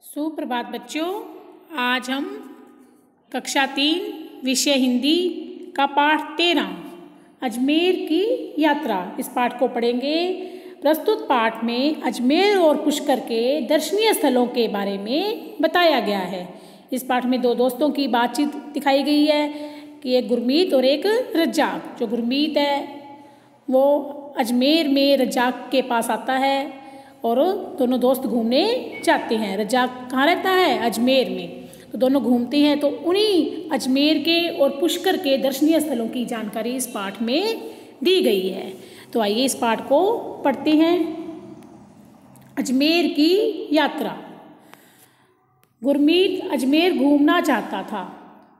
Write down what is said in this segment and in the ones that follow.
सुप्रभात बच्चों, आज हम कक्षा 3 विषय हिंदी का पाठ 13 अजमेर की यात्रा इस पाठ को पढ़ेंगे। प्रस्तुत पाठ में अजमेर और पुष्कर के दर्शनीय स्थलों के बारे में बताया गया है। इस पाठ में दो दोस्तों की बातचीत दिखाई गई है कि एक गुरमीत और एक रज्जाक। जो गुरमीत है वो अजमेर में रज्जाक के पास आता है और दोनों दोस्त घूमने जाते हैं। रज्जाक कहाँ रहता है? अजमेर में। तो दोनों घूमते हैं तो उन्हीं अजमेर के और पुष्कर के दर्शनीय स्थलों की जानकारी इस पाठ में दी गई है। तो आइए इस पाठ को पढ़ते हैं। अजमेर की यात्रा। गुरमीत अजमेर घूमना चाहता था।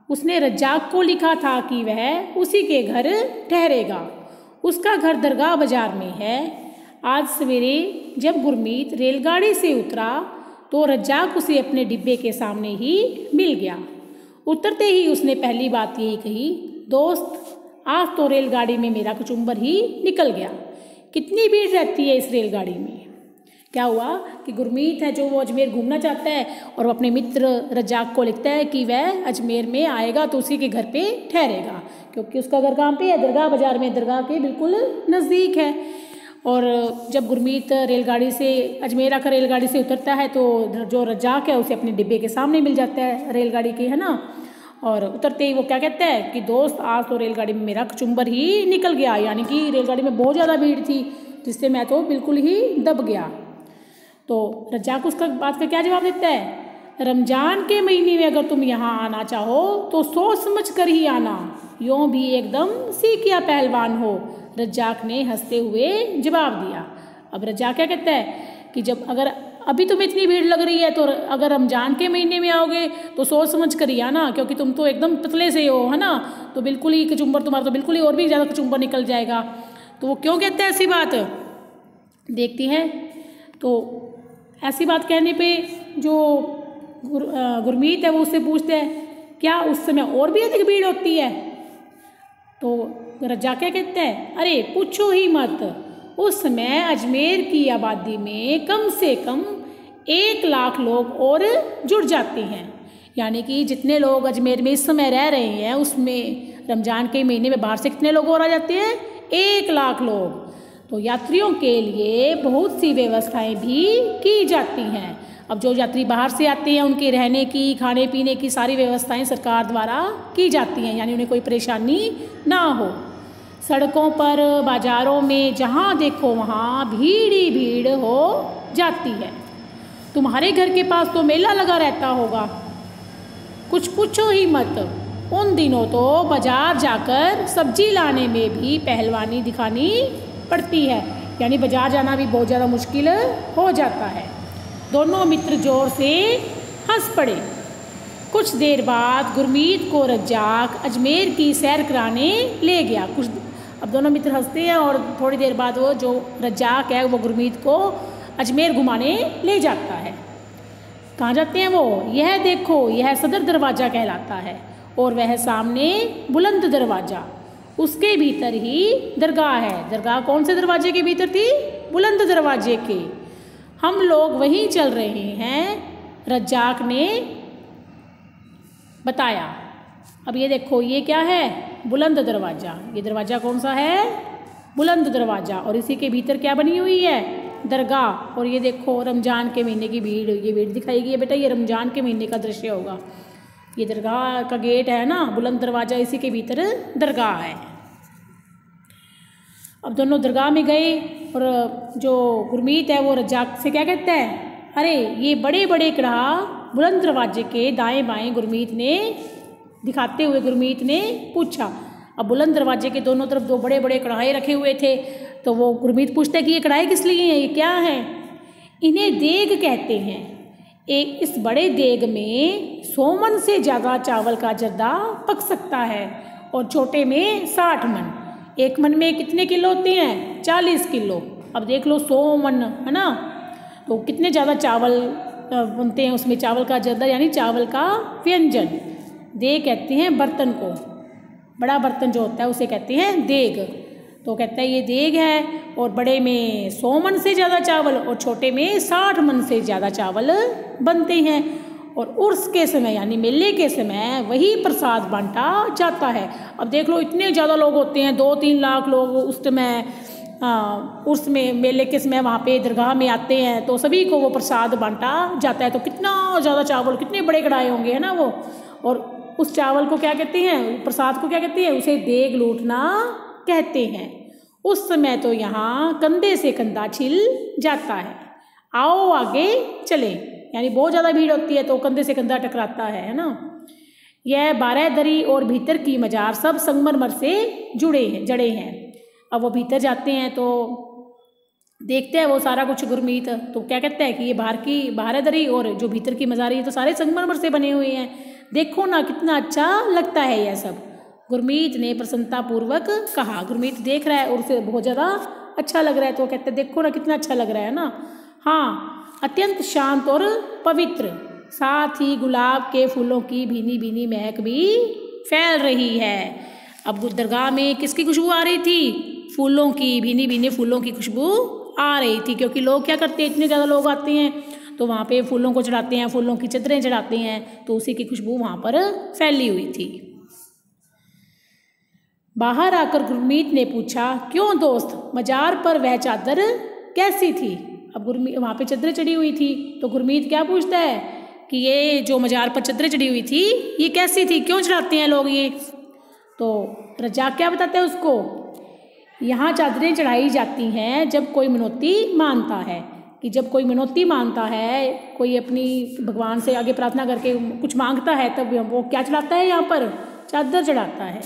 उसने रज्जाक को लिखा था कि वह उसी के घर ठहरेगा। उसका घर दरगाह बाजार में है। आज सवेरे जब गुरमीत रेलगाड़ी से उतरा तो रज्जाक उसे अपने डिब्बे के सामने ही मिल गया। उतरते ही उसने पहली बात यही कही, दोस्त आज तो रेलगाड़ी में मेरा कचुम्बर ही निकल गया। कितनी भीड़ रहती है इस रेलगाड़ी में। क्या हुआ कि गुरमीत है जो वो अजमेर घूमना चाहता है और वो अपने मित्र रज्जाक को लिखता है कि वह अजमेर में आएगा तो उसी के घर पे ठहरेगा, क्योंकि उसका घर कहाँ पे है? दरगाह बाजार में, दरगाह के बिल्कुल नज़दीक है। और जब गुरमीत रेलगाड़ी से अजमेर आकर रेलगाड़ी से उतरता है तो जो रज्जाक है उसे अपने डिब्बे के सामने मिल जाता है रेलगाड़ी के, है ना। और उतरते ही वो क्या कहता है कि दोस्त आज तो रेलगाड़ी में मेरा कचुम्बर ही निकल गया, यानी कि रेलगाड़ी में बहुत ज़्यादा भीड़ थी जिससे मैं तो बिल्कुल ही दब गया। तो रज्जाक उसका बात का क्या जवाब देता है? रमजान के महीने में अगर तुम यहाँ आना चाहो तो सोच समझ कर ही आना, यूँ भी एकदम सीखिया पहलवान हो। रज्जाक ने हंसते हुए जवाब दिया। अब रज्जाक क्या कहता है कि जब अगर अभी तुम्हें इतनी भीड़ लग रही है तो अगर रमजान के महीने में आओगे तो सोच समझ कर ही आना, क्योंकि तुम तो एकदम पतले से हो, है ना। तो बिल्कुल ही कचुम्बर तुम्हारा तो बिल्कुल ही और भी ज़्यादा कचुम्बर निकल जाएगा। तो वो क्यों कहता है ऐसी बात, देखती हैं। तो ऐसी बात कहने पर जो गुरमीत है वो उससे पूछते हैं क्या उस समय और भी अधिक भीड़ होती है? तो रज्जाक क्या कहते हैं, अरे पूछो ही मत, उस समय अजमेर की आबादी में कम से कम 1 लाख लोग और जुड़ जाते हैं। यानी कि जितने लोग अजमेर में इस समय रह रहे हैं उसमें रमजान के महीने में बाहर से कितने लोग और आ जाते हैं? 1 लाख लोग। तो यात्रियों के लिए बहुत सी व्यवस्थाएं भी की जाती हैं। अब जो यात्री बाहर से आते हैं उनके रहने की, खाने पीने की सारी व्यवस्थाएं सरकार द्वारा की जाती हैं, यानी उन्हें कोई परेशानी ना हो। सड़कों पर, बाज़ारों में जहाँ देखो वहाँ भीड़ ही भीड़ हो जाती है। तुम्हारे घर के पास तो मेला लगा रहता होगा, कुछ पूछो ही मत। उन दिनों तो बाज़ार जाकर सब्जी लाने में भी पहलवानी दिखानी पड़ती है, यानी बाज़ार जाना भी बहुत ज़्यादा मुश्किल हो जाता है। दोनों मित्र जोर से हंस पड़े। कुछ देर बाद गुरमीत को रज्जाक अजमेर की सैर कराने ले गया। अब दोनों मित्र हंसते हैं और थोड़ी देर बाद वो जो रज्जाक है वो गुरमीत को अजमेर घुमाने ले जाता है। कहाँ जाते हैं वो? यह देखो, यह सदर दरवाज़ा कहलाता है और वह सामने बुलंद दरवाज़ा, उसके भीतर ही दरगाह है। दरगाह कौन से दरवाजे के भीतर थी? बुलंद दरवाजे के। हम लोग वहीं चल रहे हैं, रज्जाक ने बताया। अब ये देखो, ये क्या है? बुलंद दरवाज़ा। ये दरवाज़ा कौन सा है? बुलंद दरवाज़ा। और इसी के भीतर क्या बनी हुई है? दरगाह। और ये देखो रमज़ान के महीने की भीड़, ये भीड़ दिखाई गई है बेटा, ये रमज़ान के महीने का दृश्य होगा। ये दरगाह का गेट है ना, बुलंद दरवाज़ा, इसी के भीतर दरगाह है। अब दोनों दरगाह में गए और जो गुरमीत है वो रज्जाक से क्या कहता है, अरे ये बड़े बड़े कड़ाह बुलंद दरवाजे के दाएं बाएं गुरमीत ने दिखाते हुए गुरमीत ने पूछा। अब बुलंद दरवाजे के दोनों तरफ 2 बड़े बड़े कढ़ाई रखे हुए थे। तो वो गुरमीत पूछता है कि ये कढ़ाई किस लिए है, ये क्या है? इन्हें देग कहते हैं। एक इस बड़े देग में 100 मन से ज़्यादा चावल का जर्दा पक सकता है और छोटे में 60 मन। 1 मन में कितने किलो होते हैं? 40 किलो। अब देख लो 100 मन, है ना। तो कितने ज़्यादा चावल बनते हैं उसमें, चावल का जर्दा यानी चावल का व्यंजन। देग कहते हैं बर्तन को, बड़ा बर्तन जो होता है उसे कहते हैं देग। तो कहता है ये देग है और बड़े में 100 मन से ज़्यादा चावल और छोटे में 60 मन से ज़्यादा चावल बनते हैं। और उर्स के समय यानी मेले के समय वही प्रसाद बांटा जाता है। अब देख लो इतने ज़्यादा लोग होते हैं, 2-3 लाख लोग उस समय उर्स में मेले के समय वहाँ पे दरगाह में आते हैं, तो सभी को वो प्रसाद बांटा जाता है। तो कितना ज़्यादा चावल, कितने बड़े कढ़ाई होंगे, है ना वो। और उस चावल को क्या कहते हैं, प्रसाद को क्या कहते हैं, उसे देग लूटना कहते हैं। उस समय तो यहाँ कंधे से कंधा छिल जाता है। आओ आगे चले, यानी बहुत ज़्यादा भीड़ होती है तो कंधे से कंधा टकराता है ना। यह 12 दरी और भीतर की मजार सब संगमरमर से जड़े हैं। अब वो भीतर जाते हैं तो देखते हैं वो सारा कुछ गुरमीत, तो क्या कहता है कि ये बाहर दरी और जो भीतर की मजारी है तो सारे संगमरमर से बने हुए हैं, देखो ना कितना अच्छा लगता है यह सब। गुरमीत ने प्रसन्नता पूर्वक कहा। गुरमीत देख रहा है और उसे बहुत ज़्यादा अच्छा लग रहा है, तो कहते हैं देखो ना कितना अच्छा लग रहा है ना। हाँ, अत्यंत शांत और पवित्र, साथ ही गुलाब के फूलों की भीनी भीनी महक भी फैल रही है। अब दरगाह में किसकी खुशबू आ रही थी, फूलों की, भीनी भीनी फूलों की खुशबू आ रही थी, क्योंकि लोग क्या करते हैं, इतने ज़्यादा लोग आते हैं तो वहाँ पे फूलों को चढ़ाते हैं, फूलों की चादरें चढ़ाते हैं, तो उसी की खुशबू वहाँ पर फैली हुई थी। बाहर आकर गुरमीत ने पूछा, क्यों दोस्त, मजार पर वह चादर कैसी थी। अब गुरमीत, वहाँ पे चादरें चढ़ी हुई थी, तो गुरमीत क्या पूछता है कि ये जो मजार पर चादरें चढ़ी हुई थी ये कैसी थी, क्यों चढ़ाते हैं लोग ये। तो रज्जाक क्या बताता है उसको, यहाँ चादरें चढ़ाई जाती हैं जब कोई मनौती मानता है, कि जब कोई मनौती मानता है, कोई अपनी भगवान से आगे प्रार्थना करके कुछ मांगता है, तब वो क्या चढ़ाता है, यहाँ पर चादर चढ़ाता है।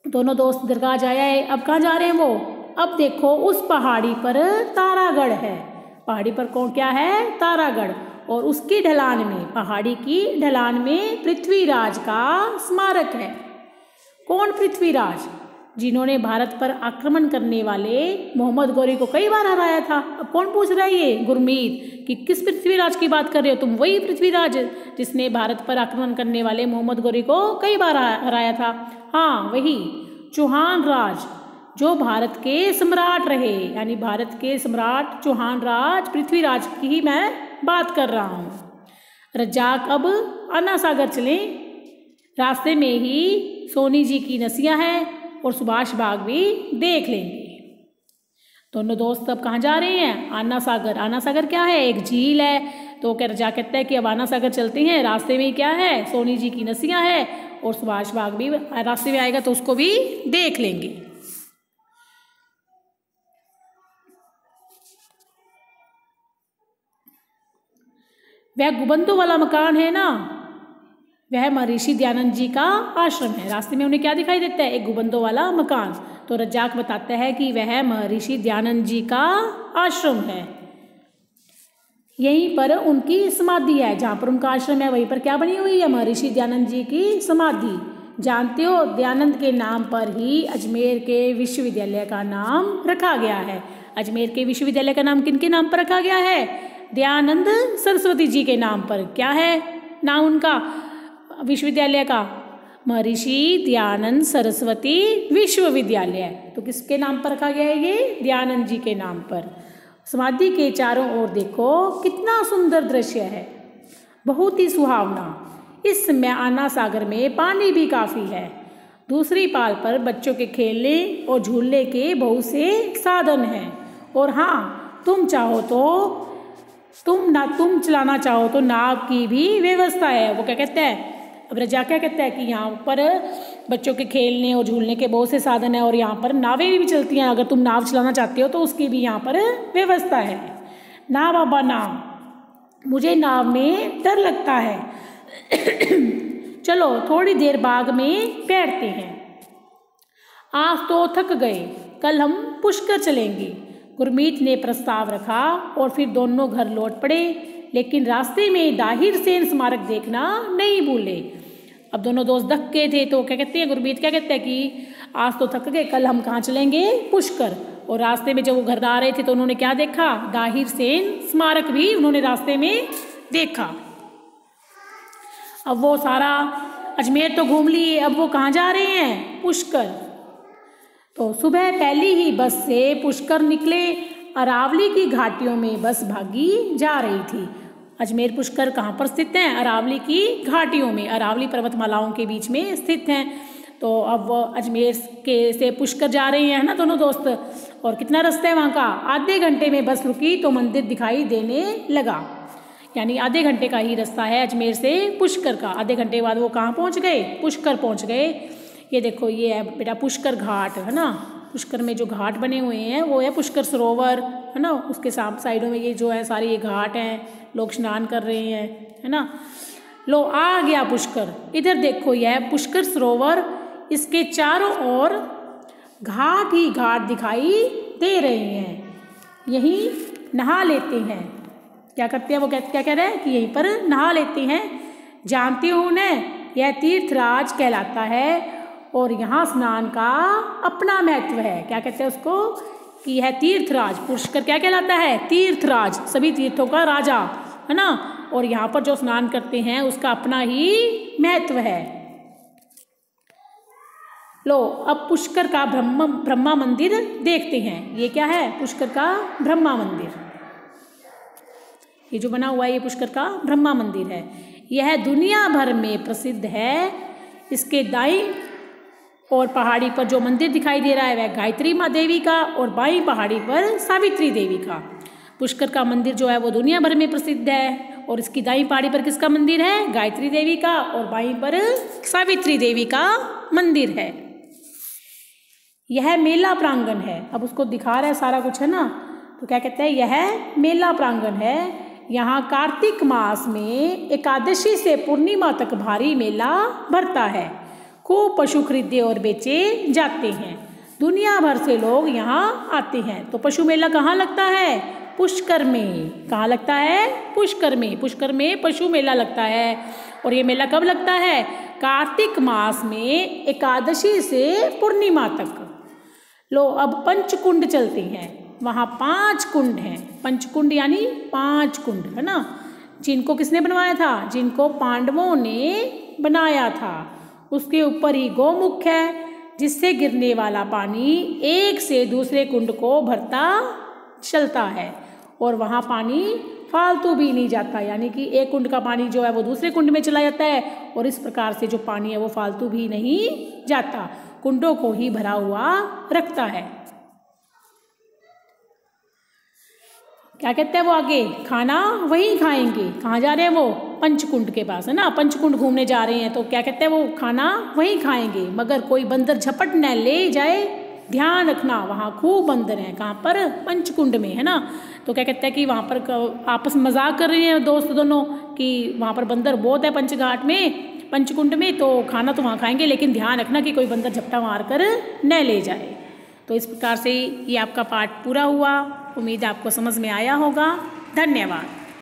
दोनों दोस्त दरगाह जाया है। अब कहाँ जा रहे हैं वो, अब देखो उस पहाड़ी पर तारागढ़ है। पहाड़ी पर कौन क्या है, तारागढ़, और उसकी ढलान में, पहाड़ी की ढलान में पृथ्वीराज का स्मारक है। कौन पृथ्वीराज, जिन्होंने भारत पर आक्रमण करने वाले मोहम्मद गौरी को कई बार हराया था। अब कौन पूछ रहा है ये, गुरमीत, कि किस पृथ्वीराज की बात कर रहे हो तुम, वही पृथ्वीराज जिसने भारत पर आक्रमण करने वाले मोहम्मद गौरी को कई बार हराया था। हाँ वही चौहान राज, जो भारत के सम्राट रहे, यानी भारत के सम्राट चौहान राज पृथ्वीराज की ही मैं बात कर रहा हूँ। रज्जाक अब अन्ना सागर चलें, रास्ते में ही सोनी जी की नसिया है और सुभाष बाग भी देख लेंगे। दोनों दोस्त अब कहाँ जा रहे हैं, अन्ना सागर। अन्ना सागर क्या है, एक झील है। तो क्या रज्जाक कहता है कि अब अन्ना सागर चलते हैं, रास्ते में क्या है, सोनी जी की नसिया है और सुभाष बाग भी रास्ते में आएगा तो उसको भी देख लेंगे। वह गुबंदों वाला मकान है ना, वह महर्षि दयानंद जी का आश्रम है। रास्ते में उन्हें क्या दिखाई देता है, एक गुबंदों वाला मकान। तो रज्जाक बताता है कि वह महर्षि दयानंद जी का आश्रम है, यहीं पर उनकी समाधि है। जहाँ पर उनका आश्रम है वहीं पर क्या बनी हुई है, महर्षि दयानंद जी की समाधि। जानते हो, दयानंद के नाम पर ही अजमेर के विश्वविद्यालय का नाम रखा गया है। अजमेर के विश्वविद्यालय का नाम किनके नाम पर रखा गया है, दयानंद सरस्वती जी के नाम पर। क्या है नाम उनका विश्वविद्यालय का, महर्षि दयानंद सरस्वती विश्वविद्यालय। तो किसके नाम पर रखा गया है ये, दयानंद जी के नाम पर। समाधि के चारों ओर देखो कितना सुंदर दृश्य है, बहुत ही सुहावना। इस समय अन्ना सागर में पानी भी काफ़ी है। दूसरी पाल पर बच्चों के खेलने और झूलने के बहुत से साधन हैं। और हाँ, तुम चाहो तो तुम चलाना चाहो तो नाव की भी व्यवस्था है। वो क्या कहता है, अब रज्जाक क्या कहता है कि यहाँ पर बच्चों के खेलने और झूलने के बहुत से साधन हैं और यहाँ पर नावें भी चलती हैं। अगर तुम नाव चलाना चाहते हो तो उसकी भी यहाँ पर व्यवस्था है। ना बाबा ना, मुझे नाव में डर लगता है। चलो थोड़ी देर बाग में बैठते हैं, आज तो थक गए, कल हम पुष्कर चलेंगे। गुरमीत ने प्रस्ताव रखा और फिर दोनों घर लौट पड़े, लेकिन रास्ते में दाहिर सेन स्मारक देखना नहीं भूले। अब दोनों दोस्त थक गए थे तो क्या कहते हैं, गुरमीत क्या कहते हैं कि आज तो थक गए, कल हम कहाँ चलेंगे, पुष्कर। और रास्ते में जब वो घर आ रहे थे तो उन्होंने क्या देखा, दाहिर सेन स्मारक भी उन्होंने रास्ते में देखा। अब वो सारा अजमेर तो घूम लिए, अब वो कहाँ जा रहे हैं, पुष्कर। तो सुबह पहली ही बस से पुष्कर निकले। अरावली की घाटियों में बस भागी जा रही थी। अजमेर पुष्कर कहाँ पर स्थित हैं? अरावली की घाटियों में, अरावली पर्वतमालाओं के बीच में स्थित हैं। तो अब अजमेर के से पुष्कर जा रहे हैं ना दोनों दोस्त। और कितना रास्ता है वहाँ का? आधे घंटे में बस रुकी तो मंदिर दिखाई देने लगा। यानी आधे घंटे का ही रास्ता है अजमेर से पुष्कर का। आधे घंटे बाद वो कहाँ पहुँच गए? पुष्कर पहुँच गए। ये देखो, ये है बेटा पुष्कर घाट, है ना। पुष्कर में जो घाट बने हुए हैं वो है पुष्कर सरोवर, है ना। उसके साइडों में ये जो है सारे ये घाट हैं, लोग स्नान कर रहे हैं, है ना। लो, आ गया पुष्कर। इधर देखो, यह है पुष्कर सरोवर। इसके चारों ओर घाट ही घाट दिखाई दे रहे हैं। यहीं नहा लेते हैं। क्या करते हैं वो? क्या कह रहे हैं कि यहीं पर नहा लेते हैं। जानते हो ना, यह तीर्थराज कहलाता है और यहाँ स्नान का अपना महत्व है। क्या कहते हैं उसको? कि यह तीर्थराज। पुष्कर क्या कहलाता है? तीर्थराज, सभी तीर्थों का राजा, है ना। और यहाँ पर जो स्नान करते हैं उसका अपना ही महत्व है। लो, अब पुष्कर का ब्रह्मा मंदिर देखते हैं। ये क्या है? पुष्कर का ब्रह्मा मंदिर। ये जो बना हुआ है ये पुष्कर का ब्रह्मा मंदिर है। यह दुनिया भर में प्रसिद्ध है। इसके दाईं और पहाड़ी पर जो मंदिर दिखाई दे रहा है वह गायत्री माँ देवी का और बाईं पहाड़ी पर सावित्री देवी का। पुष्कर का मंदिर जो है वो दुनिया भर में प्रसिद्ध है। और इसकी दाईं पहाड़ी पर किसका मंदिर है? गायत्री देवी का। और बाईं पर सावित्री देवी का मंदिर है। यह मेला प्रांगण है। अब उसको दिखा रहा है सारा कुछ, है ना। तो क्या कहते हैं? यह मेला प्रांगण है। यहाँ कार्तिक मास में एकादशी से पूर्णिमा तक भारी मेला भरता है। खूब पशु खरीदे और बेचे जाते हैं। दुनिया भर से लोग यहाँ आते हैं। तो पशु मेला कहाँ लगता है? पुष्कर में। कहाँ लगता है? पुष्कर में। पुष्कर में पशु मेला लगता है। और ये मेला कब लगता है? कार्तिक मास में एकादशी से पूर्णिमा तक। लो, अब पंचकुंड चलते हैं। वहाँ 5 कुंड हैं। पंचकुंड यानी 5 कुंड, है ना। जिनको किसने बनवाया था? जिनको पांडवों ने बनाया था। उसके ऊपर ही गौमुख है, जिससे गिरने वाला पानी एक से दूसरे कुंड को भरता चलता है। और वहाँ पानी फालतू भी नहीं जाता, यानी कि एक कुंड का पानी जो है वो दूसरे कुंड में चला जाता है। और इस प्रकार से जो पानी है वो फालतू भी नहीं जाता, कुंडों को ही भरा हुआ रखता है। क्या कहते हैं वो आगे? खाना वहीं खाएंगे। कहाँ जा रहे हैं वो? पंचकुंड के पास, है ना। पंचकुंड घूमने जा रहे हैं। तो क्या कहते हैं वो? खाना वहीं खाएंगे, मगर कोई बंदर झपट न ले जाए, ध्यान रखना। वहाँ खूब बंदर हैं। कहाँ पर? पंचकुंड में, है ना। तो क्या कहते हैं कि वहाँ पर आपस में मजाक कर रहे हैं दोस्त दोनों कि वहाँ पर बंदर बहुत है पंचघाट में, पंचकुंड में। तो खाना तो वहाँ खाएंगे, लेकिन ध्यान रखना कि कोई बंदर झपटा मार कर न ले जाए। तो इस प्रकार से ये आपका पाठ पूरा हुआ। उम्मीद है आपको समझ में आया होगा। धन्यवाद।